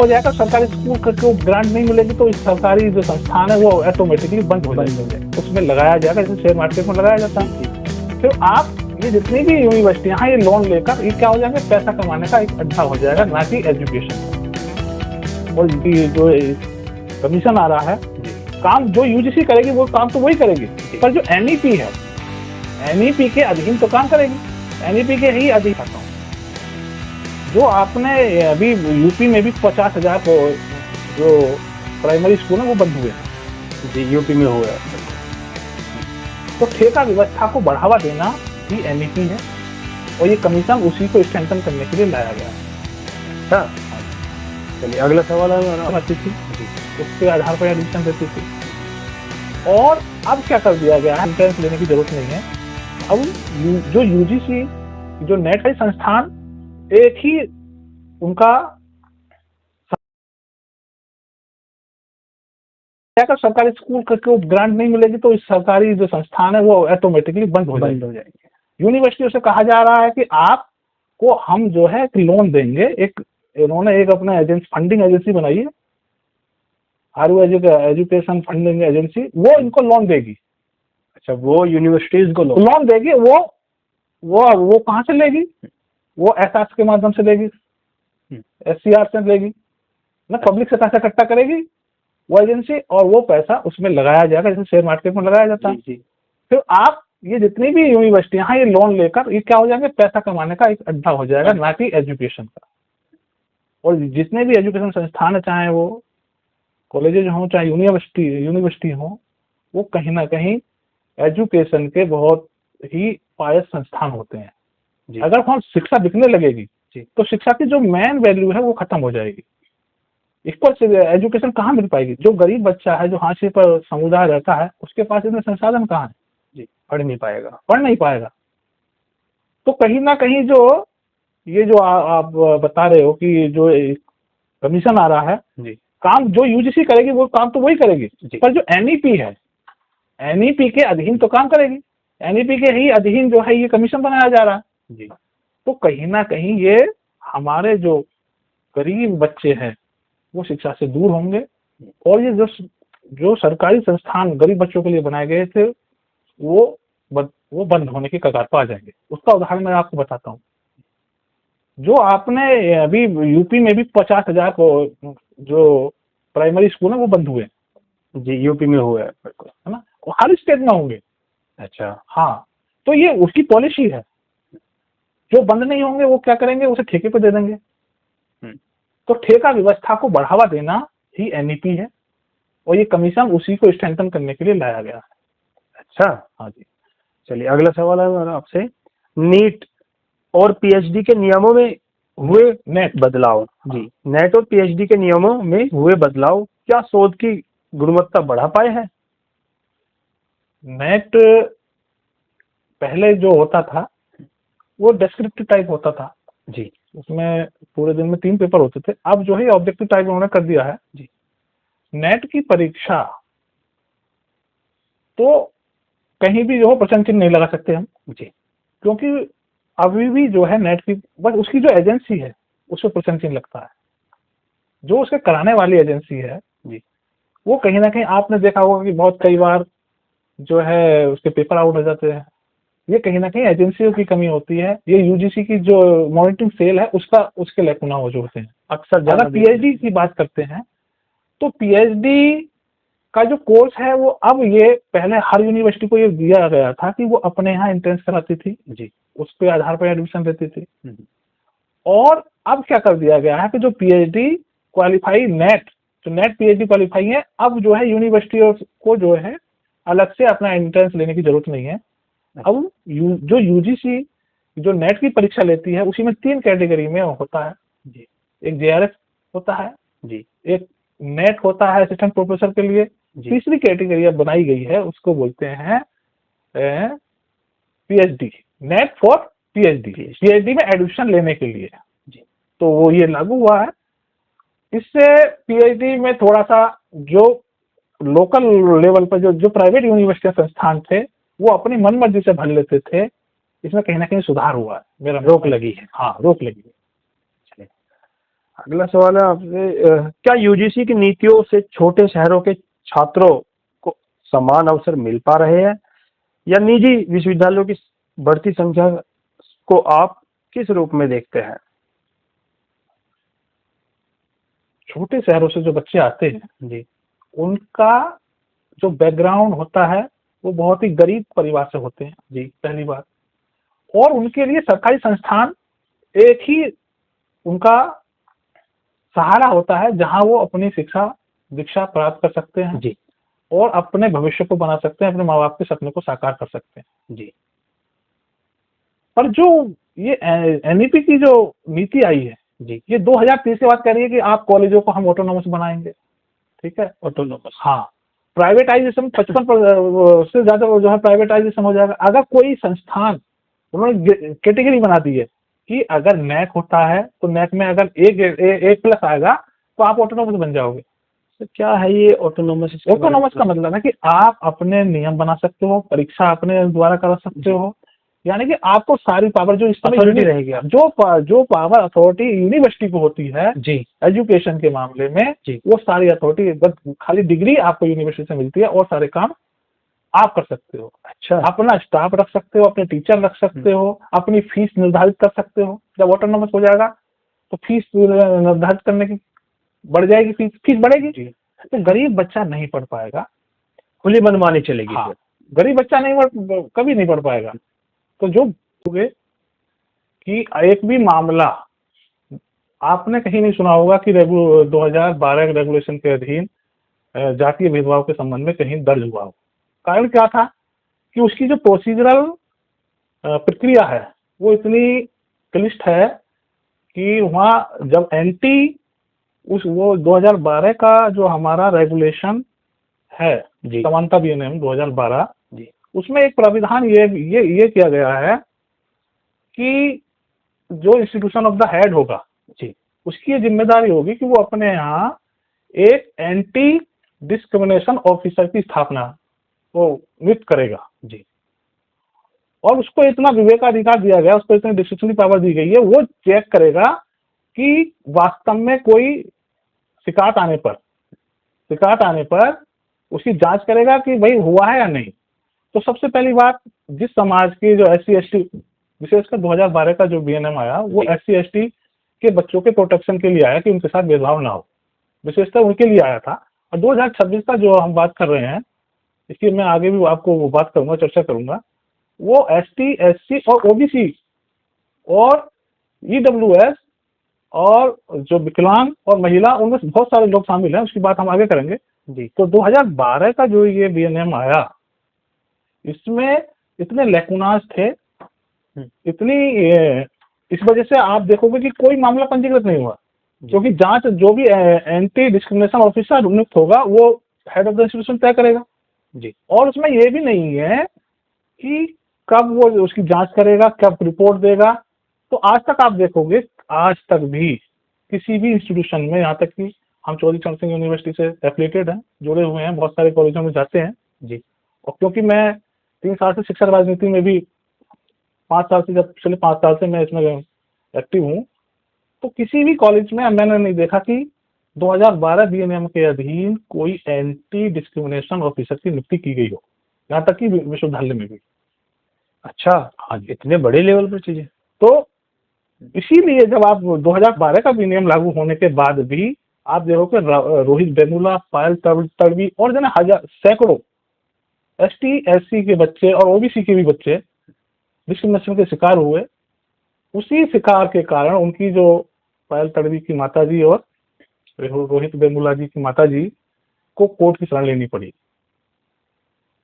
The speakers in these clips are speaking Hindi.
हो जाएगा, सरकारी स्कूल को ग्रांट नहीं मिलेगी तो इस सरकारी जो संस्थान है वो ऑटोमेटिकली बंद हो जाएगा, उसमें लगाया जाएगा जैसे शेयर मार्केट में लगाया जाता है। फिर आप ये जितनी भी यूनिवर्सिटियां हैं ये लोन लेकर ये क्या हो जाएंगे, पैसा कमाने का एक अड्डा हो जाएगा, ना कि एजुकेशन। और ये जो कमीशन आ रहा है, काम जो यूजीसी करेगी वो काम तो वही करेगी, पर जो एनईपी है एनईपी के अधीन तो काम करेगी, एनईपी के ही अधीन करता हूँ। जो आपने अभी यूपी में भी 50,000 जो प्राइमरी स्कूल है वो बंद हुए हैं जी, यूपी में हुआ है। तो ठेका व्यवस्था को बढ़ावा देना ही एनईपी है, और ये कमीशन उसी को स्ट्रेंथन करने के लिए लाया गया है। अच्छा, चलिए अगला सवाल है। आती थी उसके आधार पर एडमिशन देती थी, और अब क्या कर दिया गया है, एंट्रेंस लेने की जरूरत नहीं है। अब जो यूजीसी जो नेट है संस्थान एक ही उनका अगर सरकारी स्कूल को ग्रांट नहीं मिलेगी तो इस सरकारी जो संस्थान है वो ऑटोमेटिकली बंद हो जाएगी। यूनिवर्सिटियों से कहा जा रहा है कि आपको हम जो है लोन देंगे, इन्होंने एक अपना एजेंसी फंडिंग एजेंसी बनाई है, आरयू एजुकेशन फंडिंग एजेंसी, वो इनको लोन देगी। अच्छा, वो यूनिवर्सिटीज को लोन देगी, वो कहाँ से लेगी, वो एसआर के माध्यम से लेगी, एससीआर से लेगी ना, पब्लिक से पैसा इकट्ठा करेगी वो एजेंसी, और वो पैसा उसमें लगाया जाएगा जैसे शेयर मार्केट में लगाया जाता है। फिर आप ये जितनी भी यूनिवर्सिटियां हैं ये लोन लेकर ये क्या हो जाएंगे, पैसा कमाने का एक अड्डा हो जाएगा, ना कि एजुकेशन का। और जितने भी एजुकेशन संस्थान है, चाहे वो कॉलेजेज हों चाहे यूनिवर्सिटी हो, वो कहीं ना कहीं एजुकेशन के बहुत ही पायस संस्थान होते हैं। अगर वहाँ शिक्षा बिकने लगेगी तो शिक्षा की जो मेन वैल्यू है वो खत्म हो जाएगी। इस पर एजुकेशन कहाँ मिल पाएगी? जो गरीब बच्चा है, जो हाशिए पर समुदाय रहता है, उसके पास इतने संसाधन कहाँ है जी, पढ़ नहीं पाएगा। तो कहीं ना कहीं जो ये जो आप बता रहे हो कि जो कमीशन आ रहा है जी, काम जो यूजीसी करेगी वो काम तो वही करेगी, पर जो एनईपी है एनईपी के अधीन तो काम करेगी, एनईपी के ही अधीन जो है ये कमीशन बनाया जा रहा है जी। तो कहीं ना कहीं ये हमारे जो गरीब बच्चे हैं वो शिक्षा से दूर होंगे, और ये जो सरकारी संस्थान गरीब बच्चों के लिए बनाए गए थे वो बंद होने की कगार पर आ जाएंगे। उसका उदाहरण मैं आपको बताता हूँ। जो आपने अभी यूपी में भी 50,000 को जो प्राइमरी स्कूल है वो बंद हुए जी, यूपी में हुआ है ना, हर स्टेट में होंगे। अच्छा, हाँ, तो ये उसकी पॉलिसी है, जो बंद नहीं होंगे वो क्या करेंगे, उसे ठेके पे दे देंगे। तो ठेका व्यवस्था को बढ़ावा देना ही एनईपी है, और ये कमीशन उसी को स्ट्रेंथन करने के लिए लाया गया है। अच्छा, हाँ जी, चलिए अगला सवाल है आपसे। नीट और पीएचडी के नियमों में हुए बदलाव जी, नेट और पीएचडी के नियमों में हुए बदलाव क्या शोध की गुणवत्ता बढ़ा पाए हैं? नेट पहले जो होता था वो डिस्क्रिप्टिव टाइप होता था जी, उसमें पूरे दिन में 3 पेपर होते थे। अब जो है ऑब्जेक्टिव टाइप उन्होंने कर दिया है जी। नेट की परीक्षा तो कहीं भी जो है प्रश्न चिन्ह नहीं लगा सकते हम जी, क्योंकि अभी भी जो है नेट की बस उसकी जो एजेंसी है उस पर प्रश्न चिन्ह लगता है। जो उसके कराने वाली एजेंसी है जी, वो कहीं ना कहीं आपने देखा होगा कि बहुत कई बार जो है उसके पेपर आउट हो जाते हैं। ये कहीं ना कहीं एजेंसियों की कमी होती है। ये यूजीसी की जो मॉनिटरिंग सेल है उसके लैकुना हो जो होते हैं। अक्सर ज्यादा पीएचडी की बात करते हैं तो पीएचडी का जो कोर्स है वो अब ये पहले हर यूनिवर्सिटी को ये दिया गया था कि वो अपने यहाँ एंट्रेंस कराती थी जी, उसके आधार पर एडमिशन देती थी। और अब क्या कर दिया गया है कि जो पीएचडी क्वालिफाई जो नेट पीएचडी क्वालिफाई है, अब जो है यूनिवर्सिटियों को जो है अलग से अपना एंट्रेंस लेने की जरूरत नहीं है। अब जो यूजीसी जो नेट की परीक्षा लेती है उसी में 3 कैटेगरी में होता है जी। एक जेआरएफ होता है जी, एक नेट होता है असिस्टेंट प्रोफेसर के लिए, तीसरी कैटेगरी अब बनाई गई है उसको बोलते हैं पीएचडी, नेट फॉर पीएचडी में एडमिशन लेने के लिए जी। तो वो ये लागू हुआ है। इससे पीएचडी में थोड़ा सा जो लोकल लेवल पर जो प्राइवेट यूनिवर्सिटी संस्थान थे वो अपनी मन मर्जी से भर लेते थे, इसमें कहीं ना कहीं सुधार हुआ है, मेरा रोक लगी है। हाँ, रोक लगी है। अगला सवाल है आपसे, क्या यूजीसी की नीतियों से छोटे शहरों के छात्रों को समान अवसर मिल पा रहे हैं, या निजी विश्वविद्यालयों की बढ़ती संख्या को आप किस रूप में देखते हैं? छोटे शहरों से जो बच्चे आते हैं जी उनका जो बैकग्राउंड होता है वो बहुत ही गरीब परिवार से होते हैं, जी पहली बात। और उनके लिए सरकारी संस्थान एक ही उनका सहारा होता है जहां वो अपनी शिक्षा दीक्षा प्राप्त कर सकते हैं जी और अपने भविष्य को बना सकते हैं, अपने माँ बाप के सपने को साकार कर सकते हैं। जी पर जो ये एनईपी की जो नीति आई है जी ये 2030 के बाद कह रही है कि आप कॉलेजों को हम ऑटोनोमस बनाएंगे, ठीक है। ऑटोनोमस। हाँ, प्राइवेटाइजेशन 55 से ज्यादा जो है प्राइवेटाइजेशन हो जाएगा। अगर कोई संस्थान उन्होंने कैटेगरी बना दी है कि अगर नैक होता है तो नैक में अगर एक प्लस आएगा तो आप ऑटोनोमस बन जाओगे। तो क्या है ये ऑटोनोमस? ऑटोनोमस का मतलब है कि आप अपने नियम बना सकते हो, परीक्षा अपने द्वारा करा सकते हो, यानी कि आपको सारी पावर जो इस समय अथॉरिटी रहेगी आप। जो पावर अथॉरिटी यूनिवर्सिटी को होती है जी एजुकेशन के मामले में, जी वो सारी अथॉरिटी बस खाली डिग्री आपको यूनिवर्सिटी से मिलती है और सारे काम आप कर सकते हो। अच्छा। अपना स्टाफ रख सकते हो, अपने टीचर रख सकते हो, अपनी फीस निर्धारित कर सकते हो। जब ऑटोनोमस हो जाएगा तो फीस निर्धारित करने की बढ़ जाएगी, फीस बढ़ेगी जी तो गरीब बच्चा नहीं पढ़ पाएगा। खुली मनमानी चलेगी। हाँ, गरीब बच्चा कभी नहीं पढ़ पाएगा। तो जो होगे कि एक भी मामला आपने कहीं नहीं सुना होगा कि 2012 के रेगुलेशन के अधीन जातीय भेदभाव के संबंध में कहीं दर्ज हुआ हो। कारण क्या था कि उसकी जो प्रोसीजरल प्रक्रिया है वो इतनी क्लिष्ट है कि वहाँ जब वो 2012 का जो हमारा रेगुलेशन है जी समानता विनियम 2012, जी उसमें एक प्राविधान ये किया गया है कि जो इंस्टीट्यूशन ऑफ द हेड होगा जी उसकी ये जिम्मेदारी होगी कि वो अपने यहाँ एक एंटी डिस्क्रिमिनेशन ऑफिसर की स्थापना वो नियुक्त करेगा जी और उसको इतना विवेकाधिकार दिया गया, उसको इतनी डिस्क्रिप्शनरी पावर दी गई है, वो चेक करेगा कि वास्तव में कोई शिकायत आने पर उसकी जांच करेगा कि भाई हुआ है या नहीं। तो सबसे पहली बात, जिस समाज की जो SC ST विशेषकर 2012 का जो बीएनएम आया वो SC ST के बच्चों के प्रोटेक्शन के लिए आया कि उनके साथ भेदभाव ना हो, विशेषकर उनके लिए आया था। और 2026 का जो हम बात कर रहे हैं इसकी मैं आगे भी आपको वो बात करूंगा, चर्चा करूंगा। वो ST SC और OBC और EWS और जो विकलांग और महिला उनमें बहुत सारे लोग शामिल हैं, उसकी बात हम आगे करेंगे जी। तो 2012 का जो ये बीएनएम आया इसमें इतने लैकुनास थे, इतनी इस वजह से आप देखोगे कि कोई मामला पंजीकृत नहीं हुआ, क्योंकि जांच जो भी एंटी डिस्क्रिमिनेशन ऑफिसर नियुक्त होगा वो हेड ऑफ द इंस्टीट्यूशन तय करेगा जी। और उसमें ये भी नहीं है कि कब वो उसकी जांच करेगा, कब रिपोर्ट देगा। तो आज तक आप देखोगे, आज तक भी किसी भी इंस्टीट्यूशन में, यहाँ तक कि हम चौधरी चरण सिंह यूनिवर्सिटी से एफिलिएटेड हैं, जुड़े हुए हैं, बहुत सारे कॉलेजों में जाते हैं जी। और क्योंकि मैं 3 साल से शिक्षा राजनीति में भी 5 साल से, जब पिछले 5 साल से मैं इसमें एक्टिव हूँ, तो किसी भी कॉलेज में मैंने नहीं देखा कि 2012 बीएनएम के अधीन कोई एंटी डिस्क्रिमिनेशन ऑफिसर की नियुक्ति की गई हो, यहाँ तक कि विश्वविद्यालय में भी। अच्छा, हाँ जी। इतने बड़े लेवल पर चीजें। तो इसीलिए जब आप 2012 का विनियम लागू होने के बाद भी आप देखोगे रोहित वेमुला, पायल तड़वी और जन सैकड़ों ST SC के बच्चे और OBC के भी बच्चे डिस्क्रिमिनेशन के शिकार हुए। उसी शिकार के कारण उनकी जो पायल तड़वी की माताजी और रोहित वेमुला जी की माताजी को कोर्ट की शरण लेनी पड़ी।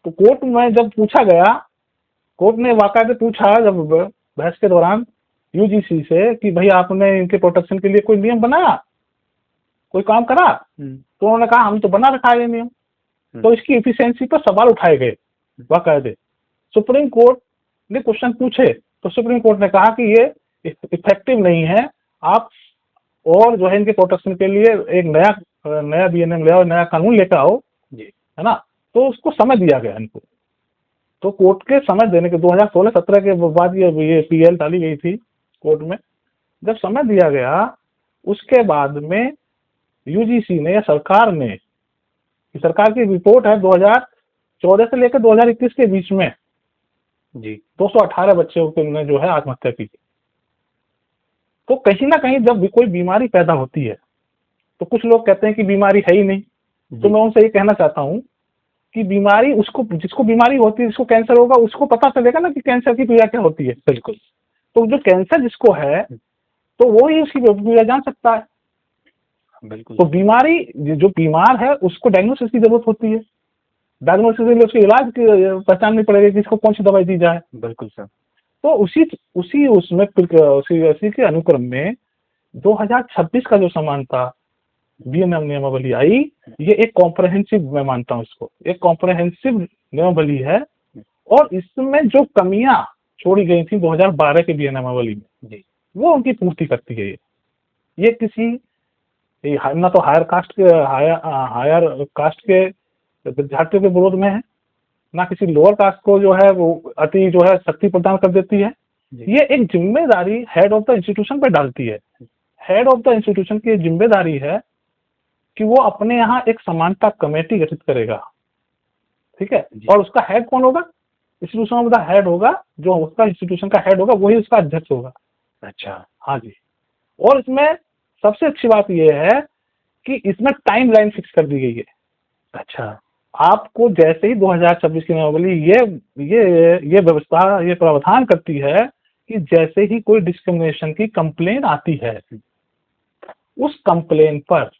तो कोर्ट में जब पूछा गया, कोर्ट ने वाकई पूछा जब बहस के दौरान UGC से कि भाई आपने इनके प्रोटेक्शन के लिए कोई नियम बनाया, कोई काम करा? तो उन्होंने कहा हम तो बना रखा है ये नियम। तो इसकी एफिशिएंसी पर सवाल उठाए गए वाकायदे। सुप्रीम कोर्ट ने क्वेश्चन पूछे तो सुप्रीम कोर्ट ने कहा कि ये इफेक्टिव नहीं है, आप और जो है इनके प्रोटेक्शन के लिए एक नया बीएनएम ले आओ, नया कानून लेकर आओ, है ना। तो उसको समय दिया गया इनको। तो कोर्ट के समय देने के 2016-17 के बाद ये PL डाली गई थी कोर्ट में। जब समय दिया गया उसके बाद में यूजीसी ने या सरकार ने, सरकार की रिपोर्ट है 2014 से लेकर 2021 के बीच में जी 218 बच्चों ने जो है आत्महत्या की। तो कहीं ना कहीं जब भी कोई बीमारी पैदा होती है तो कुछ लोग कहते हैं कि बीमारी है ही नहीं, तो जी मैं उनसे ये कहना चाहता हूँ कि बीमारी उसको, जिसको बीमारी होती है, जिसको कैंसर होगा, उसको पता चलेगा ना कि कैंसर की पीड़ा क्या होती है। बिल्कुल तो जो कैंसर जिसको है तो वो ही उसकी पीड़ा जान सकता है। बिल्कुल तो बीमारी, जो बीमार है उसको डायग्नोसिस की जरूरत होती है, डायग्नोसिस के लिए उसके इलाज की पहचाननी पड़ेगी कि इसको कौन सी दवाई दी जाए। बिल्कुल सर। तो उसी के अनुक्रम में 2026 का जो सामान था, बीएनएम नियमावली आई, ये एक कॉम्प्रहेंसिव, मैं मानता हूँ इसको एक कॉम्प्रहेंसिव नियमावली है, और इसमें जो कमियां छोड़ी गई थी 2012 के बीएनएमावली में जी वो उनकी पूर्ति करती है। ये किसी ना तो हायर कास्ट के विद्यार्थियों के विरोध में है, ना किसी लोअर कास्ट को जो है वो अति जो है शक्ति प्रदान कर देती है। ये एक जिम्मेदारी हेड ऑफ द इंस्टीट्यूशन पर डालती है। हेड ऑफ द इंस्टीट्यूशन की जिम्मेदारी है कि वो अपने यहाँ एक समानता कमेटी गठित करेगा, ठीक है, और उसका हेड कौन होगा? इंस्टीट्यूशन ऑफ द हेड होगा, जो उसका इंस्टीट्यूशन का हेड होगा वही उसका अध्यक्ष होगा। अच्छा हाँ जी। और इसमें सबसे अच्छी बात यह है कि इसमें टाइम लाइन फिक्स कर दी गई है। अच्छा आपको जैसे ही 2026 की नियमावली ये व्यवस्था, ये प्रावधान करती है कि जैसे ही कोई डिस्क्रिमिनेशन की कंप्लेन आती है, उस कंप्लेन पर